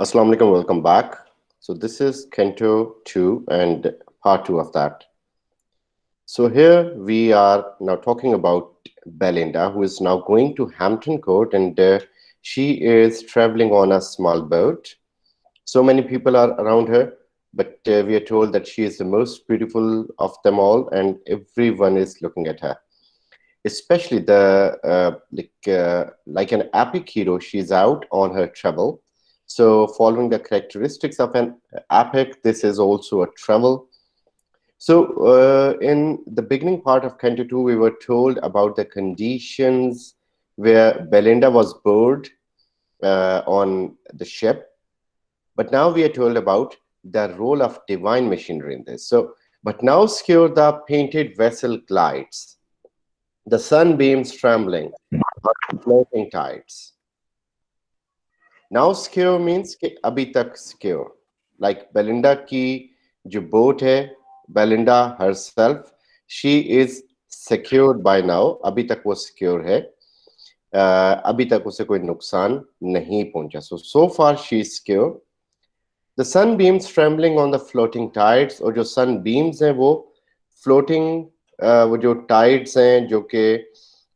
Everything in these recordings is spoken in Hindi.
Assalamu alaikum, welcome back. So this is Canto 2 and part 2 of that. So here we are now talking about Belinda, who is now going to Hampton Court, and she is traveling on a small boat. So many people are around her, but we are told that she is the most beautiful of them all, and everyone is looking at her. Especially like an epic hero, she's out on her travel. So following the characteristics of an epic, this is also a travel. So in the beginning part of Canto 2, we were told about the conditions where Belinda was bored on the ship, but now we are told about the role of divine machinery in this. So, but now secure the painted vessel glides, the sunbeams trembling on floating tides. Now secure means कि अभी तक secure. Like Belinda की जो boat है, Belinda herself, she is secured by now. अभी तक वो secure है. अभी तक उसे कोई नुकसान नहीं पहुंचा. So far she is secure. The sunbeams trembling on the floating tides, और जो sunbeams हैं वो floating वो जो tides हैं जो कि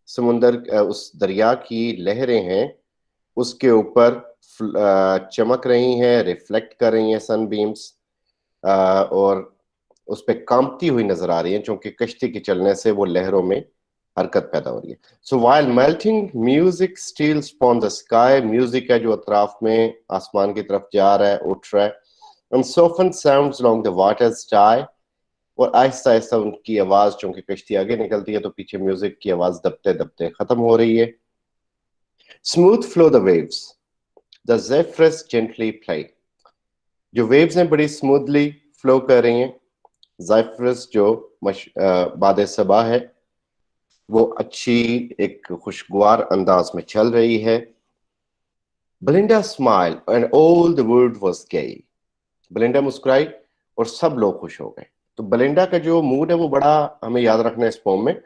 समुंदर उस दरिया की लहरें हैं उसके ऊपर चमक रही हैं, रिफ्लेक्ट कर रही हैं सनबीम्स, और उस पर कांपती हुई नजर आ रही हैं क्योंकि कश्ती के चलने से वो लहरों में हरकत पैदा हो रही है. So while melting music steals on the sky, music है जो अतराफ में आसमान की तरफ जा रहा है, उठ रहा है. And softened sounds along the waters die, और आहिस्ता आहिस्ता उनकी आवाज, क्योंकि कश्ती आगे निकलती है तो पीछे म्यूजिक की आवाज दबते दबते खत्म हो रही है. Smooth flow the waves, the Zephyrus gently play, जो वेव्स हैं बड़ी स्मूथली फ्लो कर रही हैं. ज़ेफिरस जो बाद सबा है वो अच्छी एक खुशगवार अंदाज में चल रही है. Belinda smile and all the world was gay, Belinda मुस्कुराई और सब लोग खुश हो गए. तो बेलिंडा का जो मूड है वो बड़ा हमें याद रखना है इस पोम में,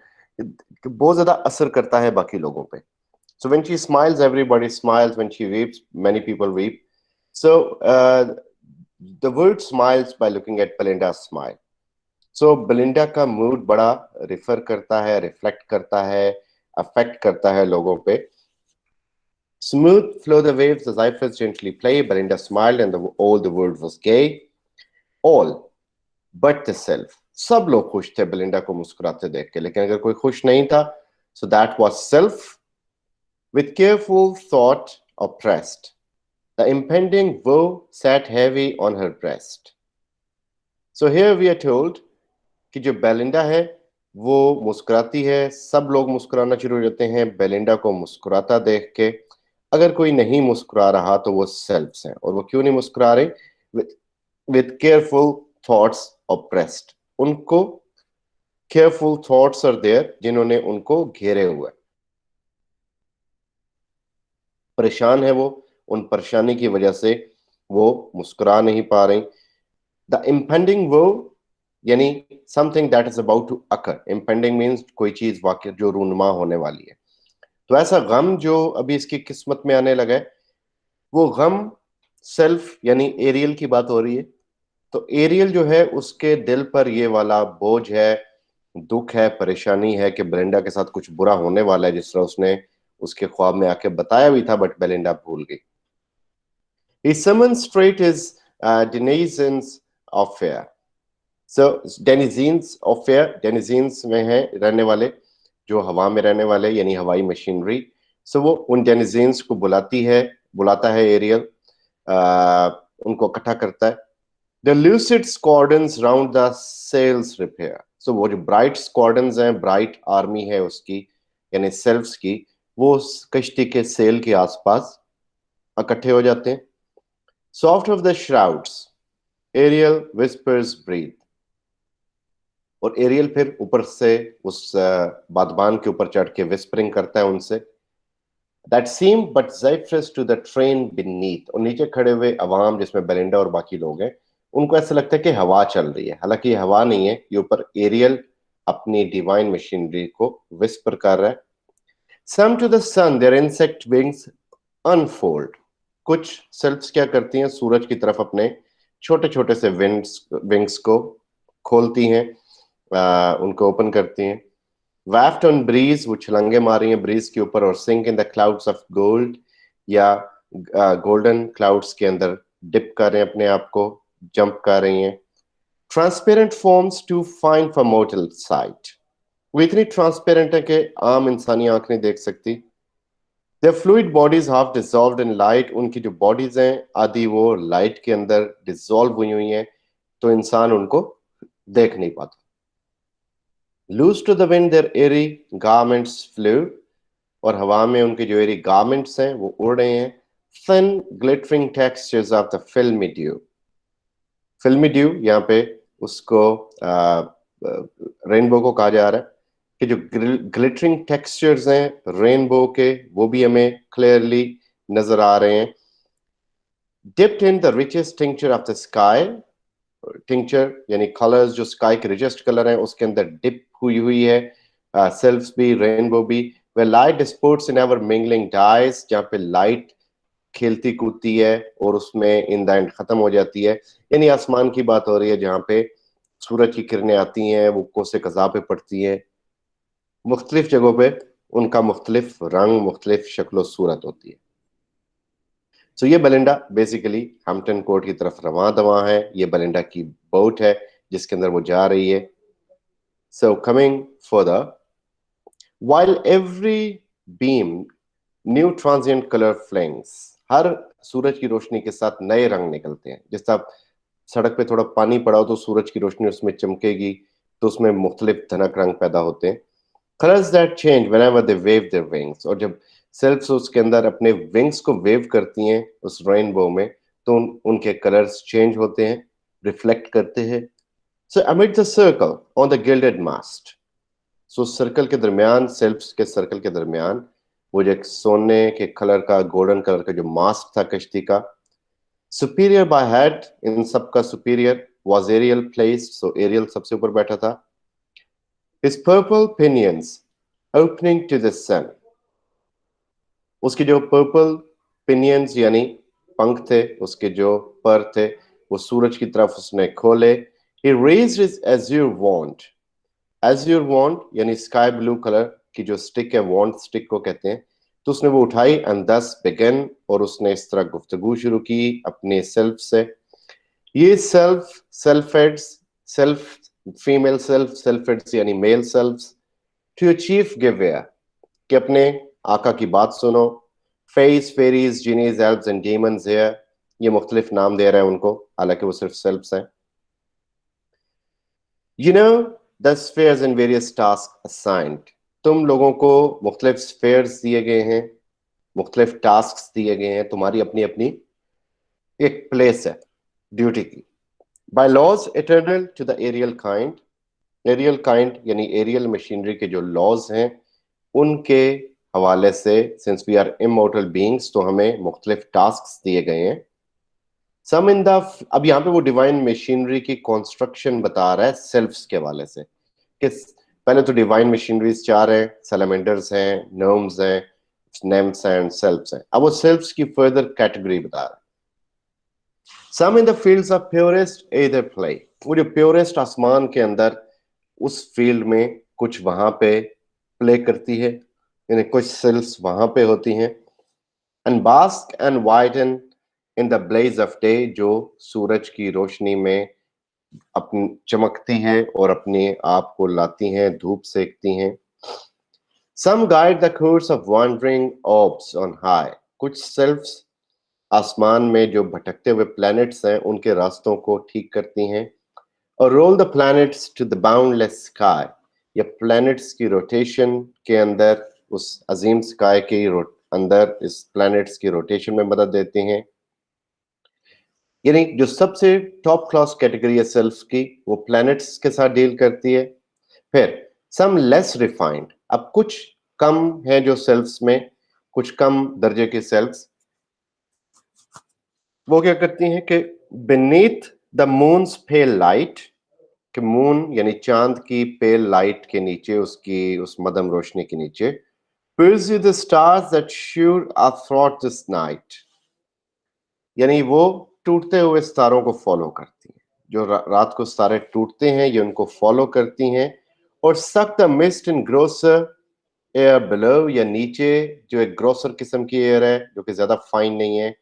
बहुत ज्यादा असर करता है बाकी लोगों पे. So when she smiles, everybody smiles. When she weeps, many people weep. So the world smiles by looking at Belinda's smile. So Belinda का मूड बड़ा रिफर करता है, रिफ्लेक्ट करता है, अफेक्ट करता है लोगों पे. Smooth flow the waves, the zephyrs gently play. Belinda smiled and all the world was gay. All but the self. सब लोग खुश थे बेलिंडा को मुस्कुराते देख के, लेकिन अगर कोई खुश नहीं था, so that was self. With careful thought oppressed, the impending woe sat heavy on her breast. So here we are told कि जो बेलिंडा है वो मुस्कुराती है, सब लोग मुस्कुराना शुरू हो जाते हैं बेलिंडा को मुस्कुराता देख के. अगर कोई नहीं मुस्कुरा रहा तो वो सेल्फ्स हैं, और वो क्यों नहीं मुस्कुरा रहे? with careful thoughts oppressed, उनको careful thoughts are there जिन्होंने उनको घेरे हुए. परेशान है वो, उन परेशानी की वजह से वो मुस्कुरा नहीं पा रही. द इम्पेंडिंग वो यानी something that is about to occur. Impending means कोई चीज वाकई जो रूनुमा होने वाली है. तो ऐसा गम जो अभी इसकी किस्मत में आने लगा है, वो गम सेल्फ यानी एरियल की बात हो रही है. तो एरियल जो है उसके दिल पर ये वाला बोझ है, दुख है, परेशानी है कि बेलिंडा के साथ कुछ बुरा होने वाला है, जिस तरह उसने उसके ख्वाब में आके बताया भी था, बट बेलिंडा भूल गई. He summoned straight his denizens of fear. So denizens of fear, denizens में है रहने वाले, जो हवा में रहने वाले यानी हवाई मशीनरी. So वो उन denizens को बुलाता है एरियल, उनको इकट्ठा करता है. The lucid squadrons round the sails repair. So वो जो bright squadrons हैं, bright army है उसकी यानी सेल्फ्स की, वो कश्ती के सेल के आसपास इकट्ठे हो जाते हैं. Soft of the shrouds, Ariel whispers breathe. और एरियल फिर ऊपर से उस बादबान के ऊपर चढ़ के विस्परिंग करता है उनसे. That seemed but zephyrus to the train beneath. और नीचे खड़े हुए अवाम जिसमें बेलिंडा और बाकी लोग हैं, उनको ऐसा लगता है कि हवा चल रही है, हालांकि ये हवा नहीं है, ये ऊपर एरियल अपनी डिवाइन मशीनरी को विस्पर कर रहा है. Some to the sun their insect wings unfold. कुछ सेल्फ्स क्या करती हैं, सूरज की तरफ अपने छोटे छोटे से विंग्स को खोलती हैं, उनको ओपन करती हैं। वैफ्ट ऑन ब्रीज, वो छलांगे मार रही हैं ब्रीज के ऊपर, और sink in the clouds of gold, या गोल्डन क्लाउड्स के अंदर डिप कर रहे हैं अपने आप को, जंप कर रही हैं। Transparent forms too fine for mortal sight, वो इतनी ट्रांसपेरेंट है कि आम इंसानी आंख नहीं देख सकती। Their fluid bodies half dissolved in light, उनकी जो बॉडीज हैं आदि वो लाइट के अंदर डिसॉल्व हुई हुई हैं, तो इंसान उनको देख नहीं पाता। Loose to the wind their airy garments flew, और हवा में उनके जो एरी गारमेंट्स हैं वो उड़ रहे हैं। Thin glittering textures of the फिल्मी ड्यू, फिल्मी ड्यू यहाँ पे उसको रेनबो को कहा जा रहा है कि जो ग्लिटरिंग टेक्सचर्स हैं रेनबो के, वो भी हमें क्लियरली नजर आ रहे हैं। Dipped in the richest tincture of the sky, tincture यानी कलर्स, जो स्काई के रिचेस्ट कलर हैं उसके अंदर डिप हुई हुई है सेल्फ्स भी, रेनबो भी। Where light disports in ever mingling dyes, जहाँ पे लाइट खेलती कूदती है और उसमें इन द एंड खत्म हो जाती है। यानी आसमान की बात हो रही है जहाँ पे सूरज की किरणें आती हैं, वो कोसे कज़ा पे पड़ती हैं, मुख्तलिफ जगहों पे उनका मुख्तलिफ रंग, मुख्तलिफ शक्ल सूरत होती है। सो ये बेलिंडा बेसिकली हैम्पटन कोर्ट की तरफ रवां दवा है। ये बेलिंडा की बोट है जिसके अंदर वो जा रही है। So coming further, while every beam new transient colour flings, हर सूरज की रोशनी के साथ नए रंग निकलते हैं। जैसे आप सड़क पे थोड़ा पानी पड़ा हो तो सूरज की रोशनी उसमें चमकेगी, तो उसमें मुख्तलिफ धनक रंग पैदा होते हैं। Colours that change whenever they wave their wings, और जब सेल्फ्स उसके अंदर अपने विंग्स को वेव करती हैं उस रेनबो में, तो उनके कलर्स चेंज होते हैं, रिफ्लेक्ट करते हैं। So amid the circle on the gilded mast, so circle के दरमियान, सेल्फ्स के सर्कल के दरमियान वो जो एक सोने के कलर का, गोल्डन कलर का जो मास्क था कश्ती का, सुपीरियर बाय हेड, इन सब का superior was Ariel placed, so Ariel सबसे ऊपर बैठा था। His purple pinions opening to the sun, उसके जो पर्पल पिनियंस यानी पंख थे, उसके जो पर थे वो सूरज की तरफ उसने खोले। ही रेज्ड हिज एज्यूर वॉन्ड, एज्यूर वॉन्ड यानी स्काई ब्लू कलर की जो स्टिक है, वॉन्ड स्टिक को कहते हैं, तो उसने वो उठाई एंड दस बिगन, और उसने इस तरह गुफ्तगू शुरू की अपने सेल्फ से। ये सेल्फेड्स, सेल्फ फीमेल सेल्फेड्स यानी मेल सेल्फ्स, टू अचीव गिव वेयर, कि अपने आका की बात सुनो। Fays, fairies, genii, elves and demons hear, ये मुख्तलिफ नाम दे रहे हैं उनको, हालांकि वो सिर्फ सेल्फ्स हैं। You know the spheres and various tasks assigned, तुम लोगों को मुख्तलिफ स्फेयर्स दिए गए हैं, मुख्तलिफ टास्क दिए गए हैं, तुम्हारी अपनी अपनी एक प्लेस है ड्यूटी की। By laws eternal to the aerial kind, aerial kind यानी एरियल मशीनरी के जो लॉज हैं उनके हवाले से, since we are immortal beings, तो हमें मुख्तलिफ टास्क दिए गए हैं। सम इन द, अब यहाँ पे वो डिवाइन मशीनरी की कंस्ट्रक्शन बता रहा है सेल्फ्स के हवाले से, कि पहले तो डिवाइन मशीनरीज चार हैं, सैलामेंडर्स हैं, नोम्स हैं, नेम्स एंड सेल्फ्स हैं। अब वो सेल्फ्स की फर्दर कैटेगरी बता रहा है। Some in the fields of purest ether play, वो जो प्योरेस्ट आसमान के अंदर उस फील्ड में कुछ वहां पे प्ले करती है, यानी कुछ सेल्फ्स वहां पे होती हैं। And bask and whiten in the blaze of day, जो सूरज की रोशनी में अपनी चमकती हैं और अपने आप को लाती हैं, धूप सेकती हैं। Some guide the course of wandering orbs on high, कुछ सेल्फ्स आसमान में जो भटकते हुए प्लैनेट्स हैं उनके रास्तों को ठीक करती हैं। और roll the planets to the boundless sky, या प्लैनेट्स की रोटेशन के अंदर, उस अजीम स्काई के अंदर इस प्लैनेट्स की रोटेशन में मदद देती हैं। यानी जो सबसे टॉप क्लास कैटेगरी है सेल्फ की, वो प्लैनेट्स के साथ डील करती है। फिर सम लेस रिफाइंड, अब कुछ कम है जो सेल्फ्स में, कुछ कम दर्जे के सेल्फ्स, वो क्या करती हैं कि beneath the moon's pale light, कि मून यानी चांद की पेल लाइट के नीचे, उसकी उस मदम रोशनी के नीचे, pursue the stars that shoot athwart this night, यानी वो टूटते हुए सितारों को फॉलो करती हैं। जो रात को सितारे टूटते हैं ये उनको फॉलो करती हैं। और suck the mist in grocer air below, या नीचे जो एक ग्रोसर किस्म की एयर है जो कि ज्यादा फाइन नहीं है,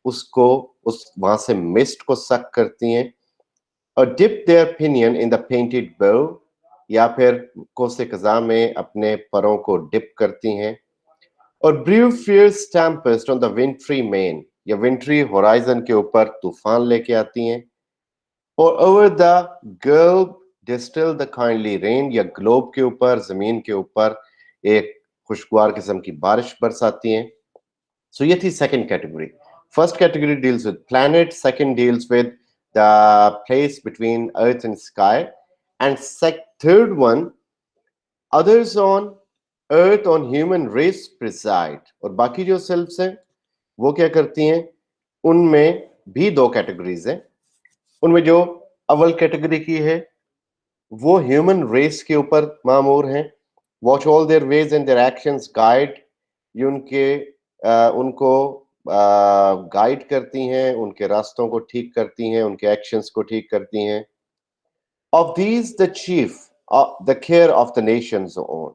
उसको उस वहां से मिस्ट को सक करती हैं। और dip their pinion in the painted bow, या फिर कोसे कज़ा में अपने परों को डिप करती हैं। Or brew fierce tempest on the wintry main, या विंट्री होराइजन के ऊपर तूफान लेके आती हैं। और over the girl distil the kindly rain, या ग्लोब के ऊपर, जमीन के ऊपर एक खुशगवार किस्म की बारिश बरसाती हैं। सो ये थी second category. First category deals with planet, second deals with the place between earth and sky, and third one, others on earth on human race preside। और बाकी जो सेल्फ्स हैं वो क्या करती हैं, उनमें भी दो कैटेगरीज हैं। उनमें जो अव्वल कैटेगरी की है वो ह्यूमन रेस के ऊपर मामूर हैं। Watch all their ways and their actions guide, ये उनको गाइड करती हैं, उनके रास्तों को ठीक करती हैं, उनके एक्शंस को ठीक करती हैं। Of these the chief the care of the Nations own,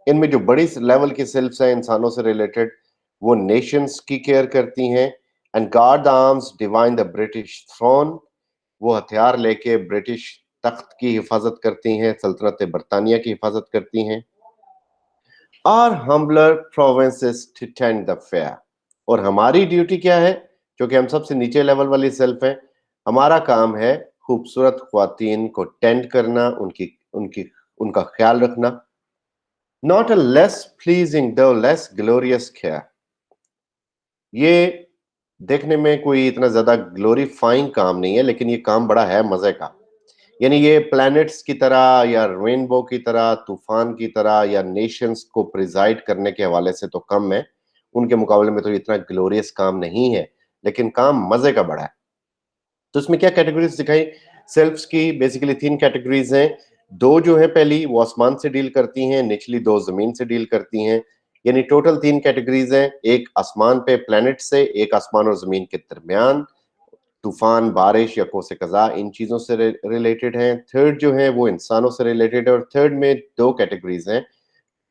इनमें जो बड़ी लेवल की सेल्फ्स हैं इंसानों से रिलेटेड, वो नेशंस की केयर करती हैं। And guard the arms divine the British throne, वो हथियार लेके ब्रिटिश तख्त की हिफाजत करती हैं, सल्तनत बरतानिया की हिफाजत करती हैं। Our humbler province is to tend the fair, और हमारी ड्यूटी क्या है, क्योंकि हम सबसे नीचे लेवल वाली सेल्फ हैं, हमारा काम है खूबसूरत ख्वातीन को टेंड करना, उनका ख्याल रखना। Not a less pleasing though less glorious care, ये देखने में कोई इतना ज्यादा ग्लोरीफाइंग काम नहीं है, लेकिन ये काम बड़ा है मजे का। यानी ये प्लैनेट्स की तरह या रेनबो की तरह, तूफान की तरह, या नेशंस को प्रिजाइड करने के हवाले से तो कम है, उनके मुकाबले में तो इतना ग्लोरियस काम नहीं है, लेकिन काम मजे का बड़ा है। तो इसमें क्या कैटेगरीज दिखाई सेल्फ्स की, बेसिकली तीन कैटेगरीज हैं। दो जो है पहली वो आसमान से डील करती हैं, निचली दो जमीन से डील करती हैं। यानी टोटल तीन कैटेगरीज हैं, एक आसमान पे प्लेनेट से, एक आसमान और जमीन के दरमियान, तूफान, बारिश या कोसे कजा, इन चीजों से रिलेटेड हैं। थर्ड जो है वो इंसानों से रिलेटेड है। और थर्ड में दो कैटेगरीज हैं,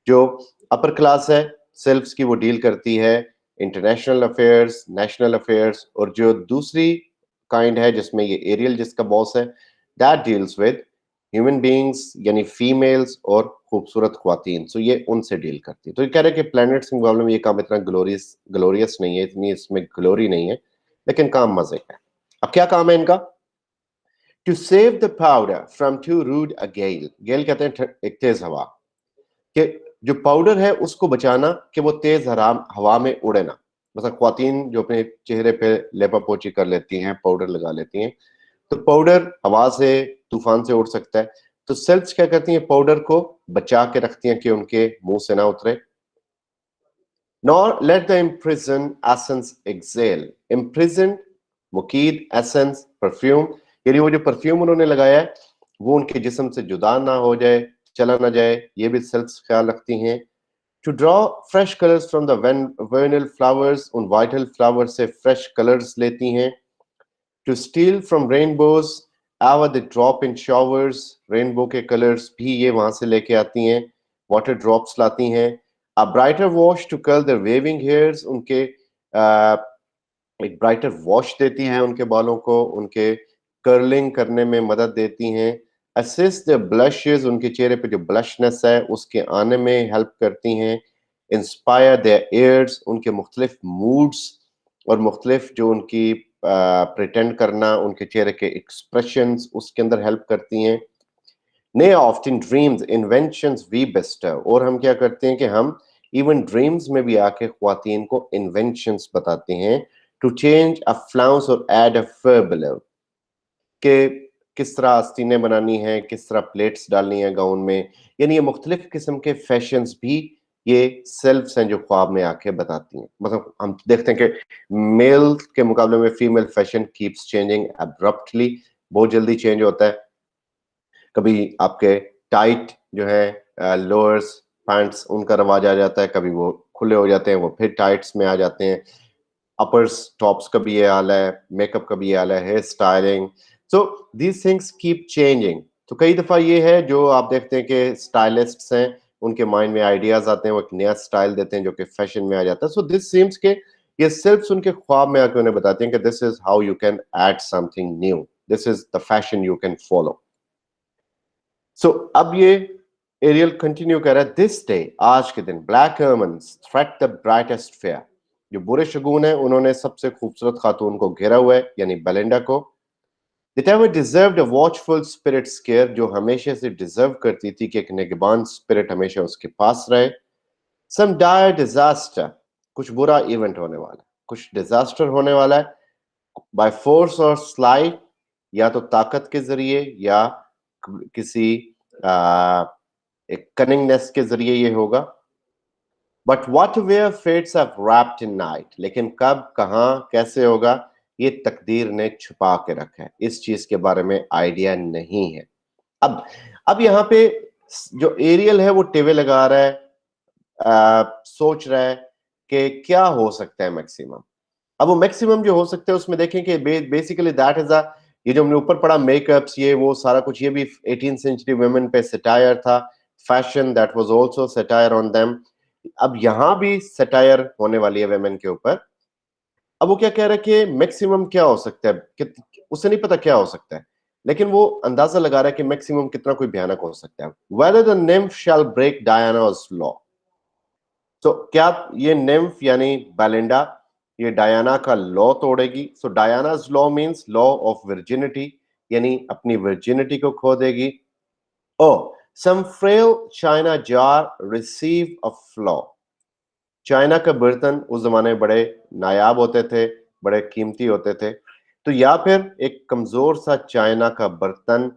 जो अपर क्लास है सेल्फ्स की, वो डील करती है इंटरनेशनल अफेयर्स, नेशनल अफेयर्स। और जो दूसरी काइंड है जिसमें ये एरियल जिसका बॉस है, that deals with human beings, यानी फीमेल्स और खूबसूरत ख्वातीन। सो ये उनसे डील करती है। तो ये कह रहे हैं कि प्लैनेट्स के मुकाबले में ये काम इतना ग्लोरियस नहीं है, इतनी इसमें ग्लोरी नहीं है, लेकिन काम मजे का है। अब क्या काम है इनका? To save the powder from too rude a gale, gale कहते हैं एक तेज हवा, कि जो पाउडर है उसको बचाना कि वो तेज हवा में उड़े ना। मतलब ख्वातीन जो अपने चेहरे पे लेपा पोची कर लेती हैं, पाउडर लगा लेती हैं, तो पाउडर हवा से, तूफान से उड़ सकता है। तो सेल्स क्या करती हैं, पाउडर को बचा के रखती हैं कि उनके मुंह से ना उतरे। Nor let the imprison essence exhale, imprison मुकीद, एसेंस परफ्यूम, यानी वो जो परफ्यूम उन्होंने लगाया है वो उनके जिस्म से जुदा ना हो जाए, चला ना जाए, ये भी सेल्स ख्याल रखती हैं। To draw fresh colours from the vernal flowers, उन वाइटल फ्लावर से फ्रेश कलर्स लेती हैं। To steal from rainbows our the drop in showers, rainbow के कलर्स भी ये वहां से लेके आती हैं, वाटर ड्रॉप्स लाती हैं। A brighter wash to curl the waving hairs, उनके एक ब्राइटर वॉश देती हैं उनके बालों को, उनके कर्लिंग करने में मदद देती हैं। असिस्ट द ब्लशेस, उनके चेहरे पे जो ब्लशनेस है उसके आने में हेल्प करती हैं। इंस्पायर द एयर्स, उनके मुख्तलिफ मूड्स और मुख्तलिफ जो उनकी प्रिटेंड करना, उनके चेहरे के एक्सप्रेशंस, उसके अंदर हेल्प करती हैं। ने ऑफ्टन ड्रीम्स इन्वेंशंस वी बेस्टर, और हम क्या करते हैं कि हम इवन ड्रीम्स में भी आके ख्वातीन को इन्वेंशंस बताते हैं। टू चेंज अ फ्लाउंस और एड अ फर्बलर, के किस तरह आस्तीनें बनानी है, किस तरह प्लेट्स डालनी है गाउन में, यानी ये मुख्तलिफ किस्म के फैशंस भी ये सेल्फ्स हैं जो ख्वाब में आके बताती हैं। मतलब हम देखते हैं कि मेल के मुकाबले में female fashion keeps changing abruptly, बहुत जल्दी चेंज होता है। कभी आपके टाइट जो है लोअर्स पैंट्स, उनका रवाज आ जाता है, कभी वो खुले हो जाते हैं, वो फिर टाइट्स में आ जाते हैं। अपर्स टॉप्स का भी ये हाल है, मेकअप का भी ये हाल है, hair styling, so these things keep changing. तो कई दफा ये है जो आप देखते हैं कि स्टाइलिस्ट्स हैं, उनके माइंड में आइडियाज आते हैं, वो एक नया स्टाइल देते हैं जो कि फैशन में आ जाता है। सो दिस सीम्स के ये सिर्फ उनके ख्वाब में आके उन्हें बताते हैं कि this is how you can add something new, this is the fashion you can follow. So अब ये एरियल कंटिन्यू कर रहा है, दिस डे, आज के दिन, black omens threat the brightest fair, जो बुरे शगुन है उन्होंने सबसे खूबसूरत खातून को घेरा हुआ है, यानी बेलिंडा को। That ever deserved a watchful spirit scare, जो हमेशा से डिजर्व करती थी कि एक निगहबान स्पिरिट हमेशा उसके पास रहे। Some dire disaster, कुछ बुरा इवेंट होने वाला है, कुछ डिजास्टर होने वाला है, बाय फोर्स और स्लाइड, या तो ताकत के जरिए या किसी एक कनिंगनेस के जरिए ये होगा। But what where fates have wrapped in night, लेकिन कब, कहां, कैसे होगा, ये तकदीर ने छुपा के रखा है, इस चीज के बारे में आइडिया नहीं है। अब यहाँ पे जो एरियल है वो टेवे लगा रहा है, सोच रहा है कि क्या हो सकता है मैक्सिमम। अब वो मैक्सिमम जो हो सकता है उसमें देखें कि बेसिकली दैट इज अ, ये जो हमने ऊपर पढ़ा मेकअप्स, ये वो सारा कुछ, ये भी 18th सेंचुरी वुमेन पे सटायर था, fashion that was also satire on them. अब यहां भी सटायर होने वाली है वुमेन के ऊपर। अब वो क्या कह रहा है कि मैक्सिमम क्या हो सकता है, उसे नहीं पता क्या हो सकता है, लेकिन वो अंदाजा लगा रहा है कि मैक्सिमम कितना कोई भयानक हो सकता है। Whether the nymph shall break Diana's law, तो क्या ये निम्फ यानी बेलिंडा ये डायना का लॉ तोड़ेगी? So Diana's law means law of virginity, यानी अपनी वर्जिनिटी को खो देगी। Oh some frail china jar receive a flaw, china का बर्तन उस जमाने में बड़े नायाब होते थे, बड़े कीमती होते थे, तो या फिर एक कमजोर सा चाइना का बर्तन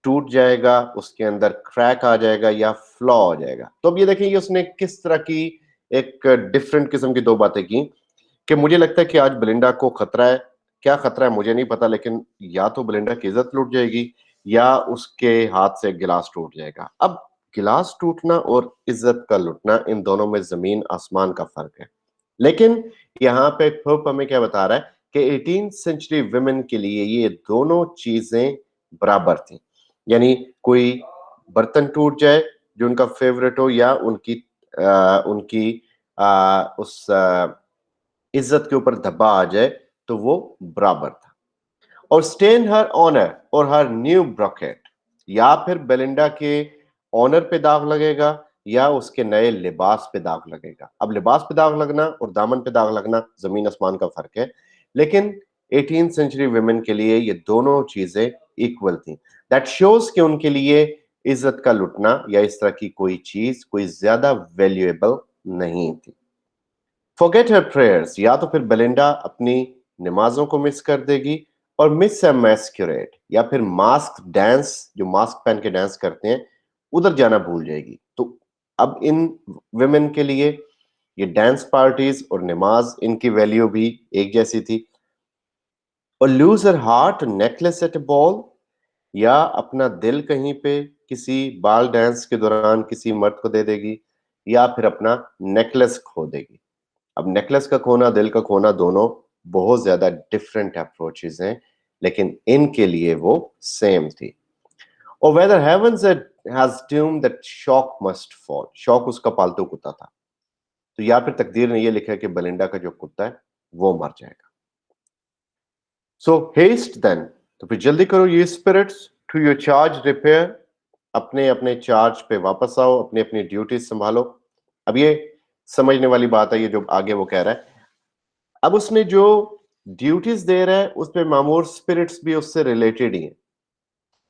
टूट जाएगा, उसके अंदर क्रैक आ जाएगा या फ्लॉ हो जाएगा। तो अब ये देखिए उसने किस तरह की एक डिफरेंट किस्म की दो बातें की, कि मुझे लगता है कि आज बेलिंडा को खतरा है। क्या खतरा है मुझे नहीं पता, लेकिन या तो बेलिंडा की इज्जत लूट जाएगी या उसके हाथ से गिलास टूट जाएगा। अब गिलास टूटना और इज्जत का लुटना, इन दोनों में जमीन आसमान का फर्क है। लेकिन यहाँ पे पोप हमें क्या बता रहा है कि 18th सेंचुरी वुमेन के लिए ये दोनों चीजें बराबर थी, यानी कोई बर्तन टूट जाए जो उनका फेवरेट हो, या उनकी उस इज्जत के ऊपर धब्बा आ जाए, तो वो बराबर था। और स्टेन हर ऑनर और हर न्यू ब्रॉकेट, या फिर बेलिंडा के ऑनर पे दाग लगेगा या उसके नए लिबास पे दाग लगेगा। अब लिबास पे दाग लगना और दामन पे दाग लगना जमीन आसमान का फर्क है, लेकिन 18th सेंचुरी वुमेन के लिए ये दोनों चीजें इक्वल थी। दैट शोज कि उनके लिए इज्जत का लुटना या इस तरह की कोई चीज कोई ज्यादा वैल्यूएबल नहीं थी। फॉरगेट हर प्रेयर्स, या तो फिर बेलिंडा अपनी नमाजों को मिस कर देगी, और मिस अ मैस्कुरेड, या फिर मास्क डांस, जो मास्क पहन के डांस करते हैं, उधर जाना भूल जाएगी। तो अब इन वुमेन के लिए ये डांस पार्टीज और नमाज, इनकी वैल्यू भी एक जैसी थी। Or lose her heart necklace at a ball, या अपना दिल कहीं पे किसी बाल डांस के दौरान किसी मर्द को दे देगी, या फिर अपना नेकलेस खो देगी। अब नेकलेस का खोना, दिल का खोना, दोनों बहुत ज्यादा डिफरेंट अप्रोचेस हैं, लेकिन इनके लिए वो सेम थी। और whether heavens has doomed that Shock must fall, Shock उसका पालतू कुत्ता था, तो या फिर तकदीर ने ये लिखा है कि बेलिंडा का जो कुत्ता है वो मर जाएगा। सो हेस्ट देन, तो फिर जल्दी करो ye spirits, to your charge repair, अपने अपने चार्ज पे वापस आओ, अपनी अपनी ड्यूटी संभालो। अब ये समझने वाली बात है, ये जो आगे वो कह रहा है। अब उसने जो ड्यूटीज दे रहा है उस पे मामूर स्पिरिट्स भी उससे रिलेटेड ही है।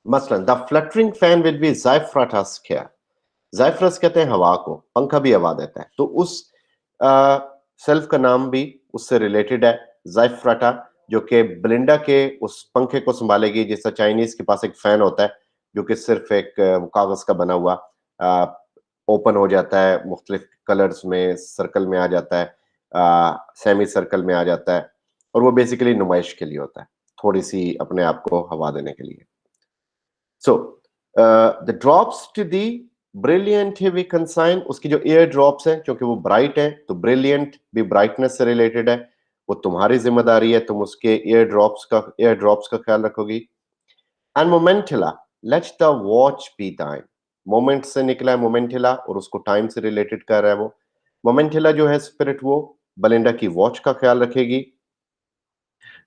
मसलन the fluttering fan will be Zephyretta's क्या, ज़ाइफ्रस कहते हैं हवा को, पंखा भी हवा देता है, तो उस सेल्फ का नाम भी उससे रिलेटेड है, ज़ाइफ्राटा, जो कि बेलिंडा के उस पंखे को संभालेगी। जैसा चाइनीज के पास एक फैन होता है जो कि सिर्फ एक कागज का बना हुआ, ओपन हो जाता है, मुख्तलिफ कलर्स में, सर्कल में आ जाता है, सेमी सर्कल में आ जाता है, और वो बेसिकली नुमाइश के लिए होता है, थोड़ी सी अपने आप को हवा देने के लिए। So the drops to thee Brillante है वी कंसाइन, उसकी जो एयर ड्रॉप्स है क्योंकि वो ब्राइट है, तो ब्रिलियंट भी ब्राइटनेस से रिलेटेड है, वो तुम्हारी जिम्मेदारी है, तुम उसके एयर ड्रॉप्स का ख्याल रखोगी। And Momentilla, let the watch be thine. Moment से निकला है मोमेंटिला और उसको टाइम से रिलेटेड कर रहा है वो। मोमेंटिला जो है स्पिरिट, वो बेलिंडा की वॉच का ख्याल रखेगी।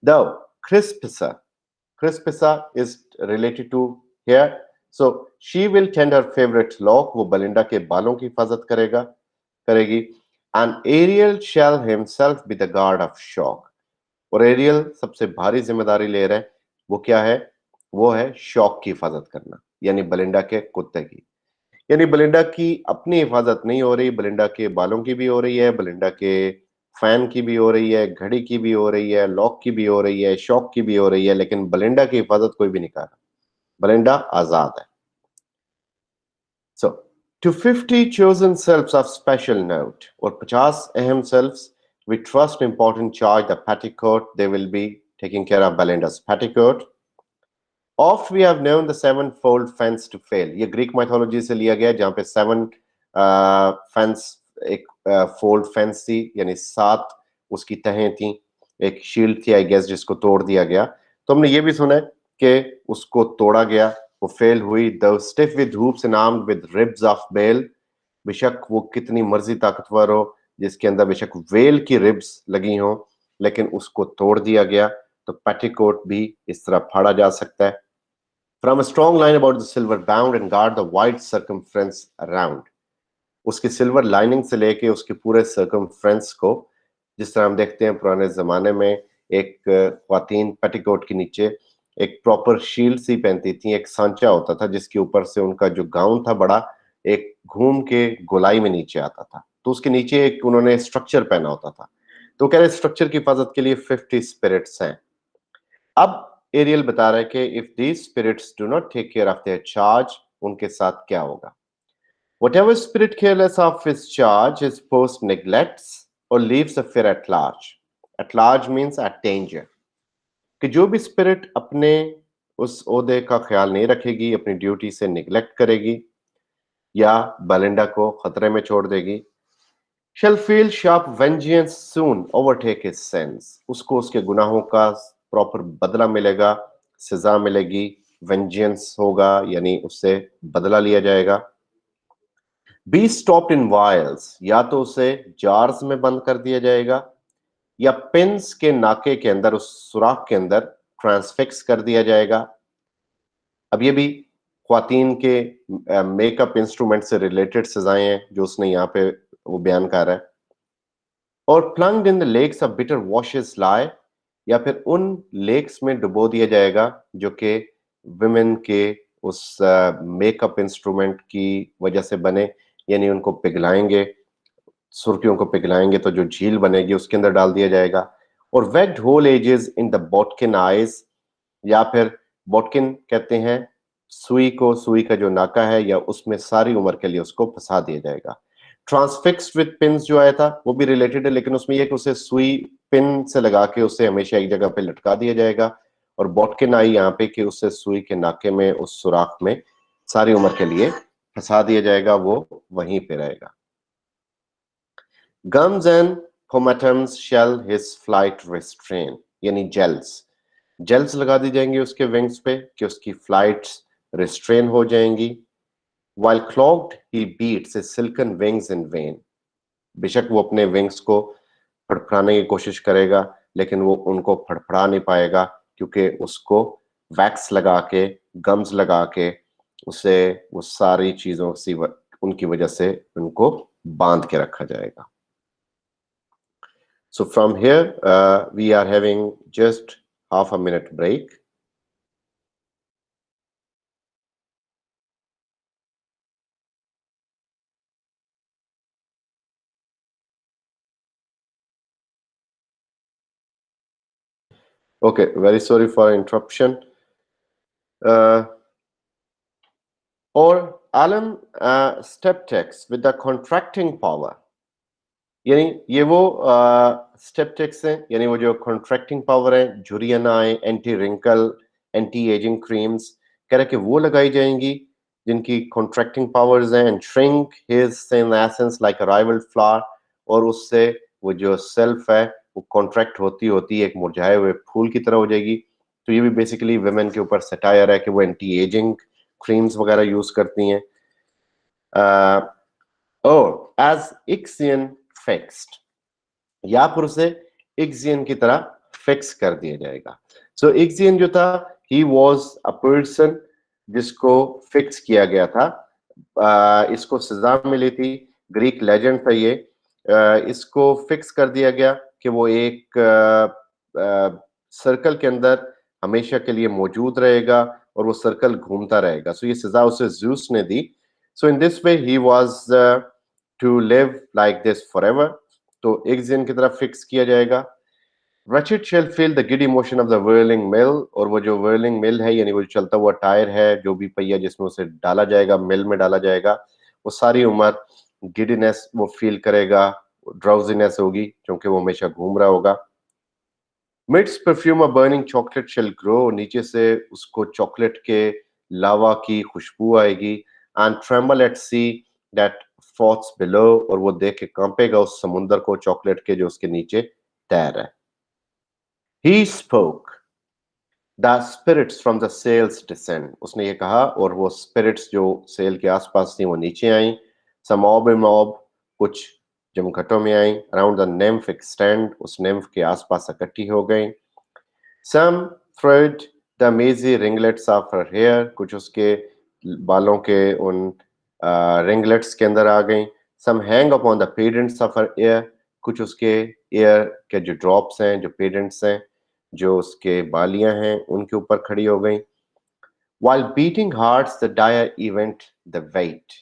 The Crispissa, Crispissa is related to hair. So she will tend her favorite lock. वो बेलिंडा के बालों की हिफाजत करेगी. And Ariel shall himself be the guard of shock. और एरियल सबसे भारी जिम्मेदारी ले रहा है, वो क्या है? वो है शॉक की हिफाजत करना, यानी बेलिंडा के कुत्ते की। यानी बेलिंडा की अपनी हिफाजत नहीं हो रही, बेलिंडा के बालों की भी हो रही है, बेलिंडा के फैन की भी हो रही है, घड़ी की भी हो रही है, लॉक की भी हो रही है, शॉक की भी हो रही है, लेकिन बेलिंडा की हिफाजत कोई भी नहीं कर रहा। बेलिंडा आजाद है। So, to 50 chosen selves of special note, और 50 अहम selves, we trust important charge the petticoat. They will be taking care of Belinda's petticoat. Oft we have known the sevenfold fence to fail. ये ग्रीक माइथोलॉजी से लिया गया, जहाँ पे 7 फेंस, एक फोल्ड फेंस थी, यानी 7 उसकी तहें थी, एक शील्ड थी आई गेस, जिसको तोड़ दिया गया। तो हमने ये भी सुना है कि उसको तोड़ा गया, वो फेल हुई। The stiff with hoops and armed with ribs of whale, बेशक वो कितनी मर्जी ताकतवर हो, जिसके अंदर बेशक वेल की रिब्स लगी हो, लेकिन उसको तोड़ दिया गया। तो पेटिकोट भी इस तरह फाड़ा जा सकता है। From a strong line about the silver bound and guard the wide circumference around. उसकी सिल्वर लाइनिंग से लेके उसके पूरे सर्कमफ्रेंस को, जिस तरह हम देखते हैं पुराने जमाने में एक ख्वातीन पेटिकोट के नीचे एक प्रॉपर शील्ड सी पहनती थी, एक सांचा होता था जिसके ऊपर से उनका जो गाउन था बड़ा एक घूम के गोलाई में नीचे आता था, तो उसके नीचे एक उन्होंने स्ट्रक्चर पहना होता था। तो कह रहे स्ट्रक्चर की हिफाजत के लिए 50 स्पिरिट्स हैं। अब एरियल बता रहा है कि if these spirits do not take care of their charge, उनके साथ क्या होगा? Whatever spirit careless of his charge, his post neglects or leaves a fear at large. At large means at danger. कि जो भी स्पिरिट अपने उस ओहदे का ख्याल नहीं रखेगी, अपनी ड्यूटी से निगलेक्ट करेगी या बेलिंडा को खतरे में छोड़ देगी, shall feel sharp vengeance soon overtake his sins. उसको उसके गुनाहों का प्रॉपर बदला मिलेगा, सजा मिलेगी, वेंजियंस होगा, यानी उससे बदला लिया जाएगा। बी स्टॉप्ड इन वायल्स, या तो उसे जार्स में बंद कर दिया जाएगा या पिंस के नाके के अंदर, उस सुराख के अंदर ट्रांसफिक्स कर दिया जाएगा। अब ये भी ख्वातीन के मेकअप इंस्ट्रूमेंट से रिलेटेड सजाएं हैं जो उसने यहाँ पे वो बयान कर रहा है। Or plunged in the lakes of bitter washes lie, या फिर उन लेक्स में डुबो दिया जाएगा जो कि विमेन के उस मेकअप इंस्ट्रूमेंट की वजह से बने, यानी उनको पिघलाएंगे, सुर्खियों को पिघलाएंगे तो जो झील बनेगी उसके अंदर डाल दिया जाएगा। और वेग्ड whole ages in the bodkin eyes, या फिर बॉटकिन कहते हैं सुई को, सुई का जो नाका है, या उसमें सारी उम्र के लिए उसको फंसा दिया जाएगा। ट्रांसफिक्स्ड विद पिन्स जो आया था वो भी रिलेटेड है, लेकिन उसमें यह कि उसे सुई पिन से लगा के उसे हमेशा एक जगह पे लटका दिया जाएगा। और बॉटकिन आई यहाँ पे कि उसे सुई के नाके में, उस सुराख में सारी उम्र के लिए फंसा दिया जाएगा, वो वहीं पे रहेगा। Gums and pomatums shall his flight restrain, यानी जेल्स लगा दी जाएंगी उसके विंग्स पे कि उसकी फ्लाइट्स रिस्ट्रेन हो जाएंगी। While clogged he beats his silken wings in vain. बेशक वो अपने विंग्स को फड़फड़ाने की कोशिश करेगा, लेकिन वो उनको फड़फड़ा नहीं पाएगा, क्योंकि उसको वैक्स लगा के, गम्स लगा के उसे वो सारी चीजों से उनकी वजह से उनको बांध के रखा जाएगा। So from here, we are having just half a minute break. Okay, very sorry for interruption. Or Alan step text with the contracting power. यानी ये वो स्टेप टेक्स हैं, यानी वो जो कॉन्ट्रैक्टिंग पावर है, झुर्रियां ना आए, anti wrinkle, anti ageing creams, कह रहे कि वो लगाई जाएंगी जिनकी कॉन्ट्रैक्टिंग पावर्स हैं। And shrink his thin essence like a rivelled flower, और उससे वो जो सेल्फ है वो कॉन्ट्रैक्ट होती होती एक मुरझाए हुए फूल की तरह हो जाएगी। तो ये भी बेसिकली वुमेन के ऊपर सटायर है कि वो एंटी एजिंग क्रीम्स वगैरह यूज करती हैं। एज इक्सियन फिक्स्ड, या फिर उसे इक्सियन की तरह फिक्स कर दिया जाएगा। सो इक्सियन जो था, ही वॉज अ पर्सन जिसको फिक्स किया गया था। इसको सजा मिली थी, ग्रीक लेजेंड था ये। इसको फिक्स कर दिया गया कि वो एक सर्कल के अंदर हमेशा के लिए मौजूद रहेगा और वो सर्कल घूमता रहेगा। सो ये सजा उसे ज़्यूस ने दी। So in this way he was to live like this forever. तो इक्सियन की तरफ फिक्स किया जाएगा। Wretched shall feel the giddy motion of the whirling mill, और वो जो whirling mill है यानी वो जो चलता हुआ टायर है, जो भी पहिया जिसमें उसे डाला जाएगा, मिल में डाला जाएगा, वो सारी उम्र गिडीनेस वो फील करेगा, ड्राउजीनेस होगी क्योंकि वो हमेशा घूम रहा होगा। Midst perfume of burning chocolate shall grow, नीचे से उसको चॉकलेट के लावा की खुशबू आएगी। And tremble at sea that froths below, और वो देख के कांपेगा उस समुंदर को चॉकलेट के जो उसके नीचे तैर है। He spoke, the spirits from the sails descend, उसने ये कहा और वो spirits जो सेल के आसपास थी वो नीचे आई। Some mob in mob, कुछ जमघटों में आई। Around the nymph extend, उस nymph के आसपास इकट्ठी हो गई। Some thread the mazy ringlets of her hair, कुछ उसके बालों के उन ringlets के अंदर आ गई। Some hang upon the pendants of her ear, कुछ उसके ear के जो drops हैं, जो pendants हैं, जो उसके बालियां हैं, उनके ऊपर खड़ी हो गई। While beating hearts the dire event the wait,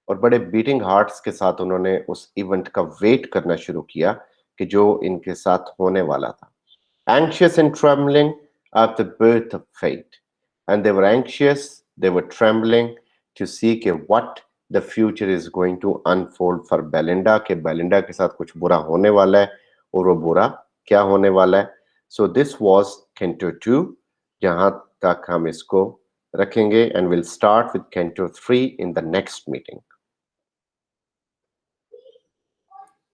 और बड़े बीटिंग हार्ट्स के साथ उन्होंने उस इवेंट का वेट करना शुरू किया कि जो इनके साथ होने वाला था। Anxious and trembling at the birth of fate, and they were anxious, they were trembling to see कि what the future is going to unfold for Belinda, कि बेलिंडा के साथ कुछ बुरा होने वाला है और वो बुरा क्या होने वाला है। So this was Canto 2, जहाँ तक हम इसको रखेंगे, and we'll start with Canto 3 in the next meeting.